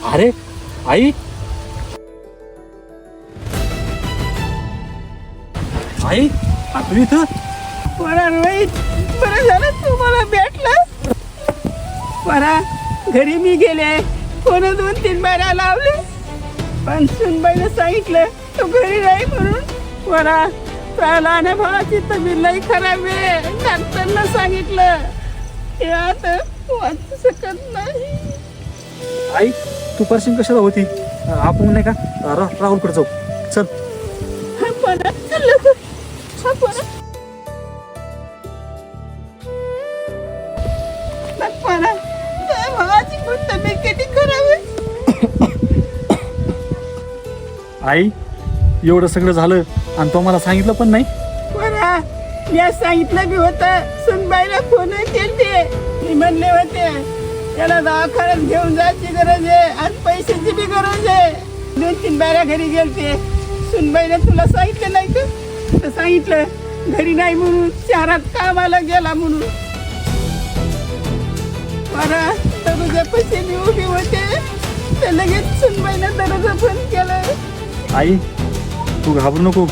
अरे आई, आई तू इथं? परा रोहित, बरं झालं तुम्हाला भेटलं. परा घरी मी गेले, फोन 2-3 बारा लावले, पण सुनबाईनं सांगितलं तू घरी नाही म्हणून. परा लहान भावाची तब्येत लई खराब आहे, डॉक्टरनं सांगितलं हे आता वाचू शकत नाही. आई तू परशीन कशाला होती? आपण नाही का राहुलकडे जाऊ, चल. हा परा चल लवकर. हा परा परा भावाची पण तब्येत किती खराब आहे. आई एवढं सगळं झालं आणि तो मला सांगितलं पण नाही. परा या सांगितलं बी होतं, सुनबाईला फोन केलते, मी म्हणले होते त्याला दवाखान्यात घेऊन जायची गरज आहे आणि पैशाची बी गरज आहे. 2-3 बारा घरी गेलते, सुनबाईने तुला सांगितलं नाही तर सांगितलं घरी नाही म्हणून, शहरात कामाला गेला म्हणून. परा दररोजा पैसे मी उभी होते, तर लगेच सुनबाईने दररोजा फोन केलं. आई तू घाबरू नको,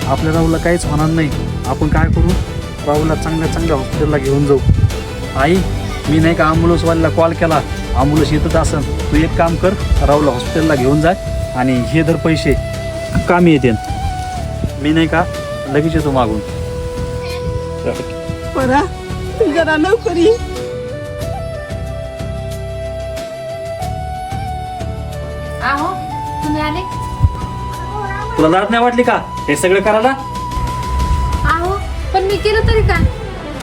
आपल्या राहुलला काहीच होणार नाही. आपण काय करू, राहुलला चांगल्या हॉस्पिटलला घेऊन जाऊ. आई मी नाही का ॲम्ब्युलन्सवाल्याला कॉल केला, ॲम्ब्युलन्स येतच असन. तू एक काम कर, राहुलला हॉस्पिटलला घेऊन जा आणि हे जर पैसे कामी येते. मी नाही का लगेच येतो मागून. परा तू जरा लवकर ये. आहो तुम्ही आले. तुला लाज नाही वाटली का हे सगळं करायला? आहो पण मी केलं तरी का?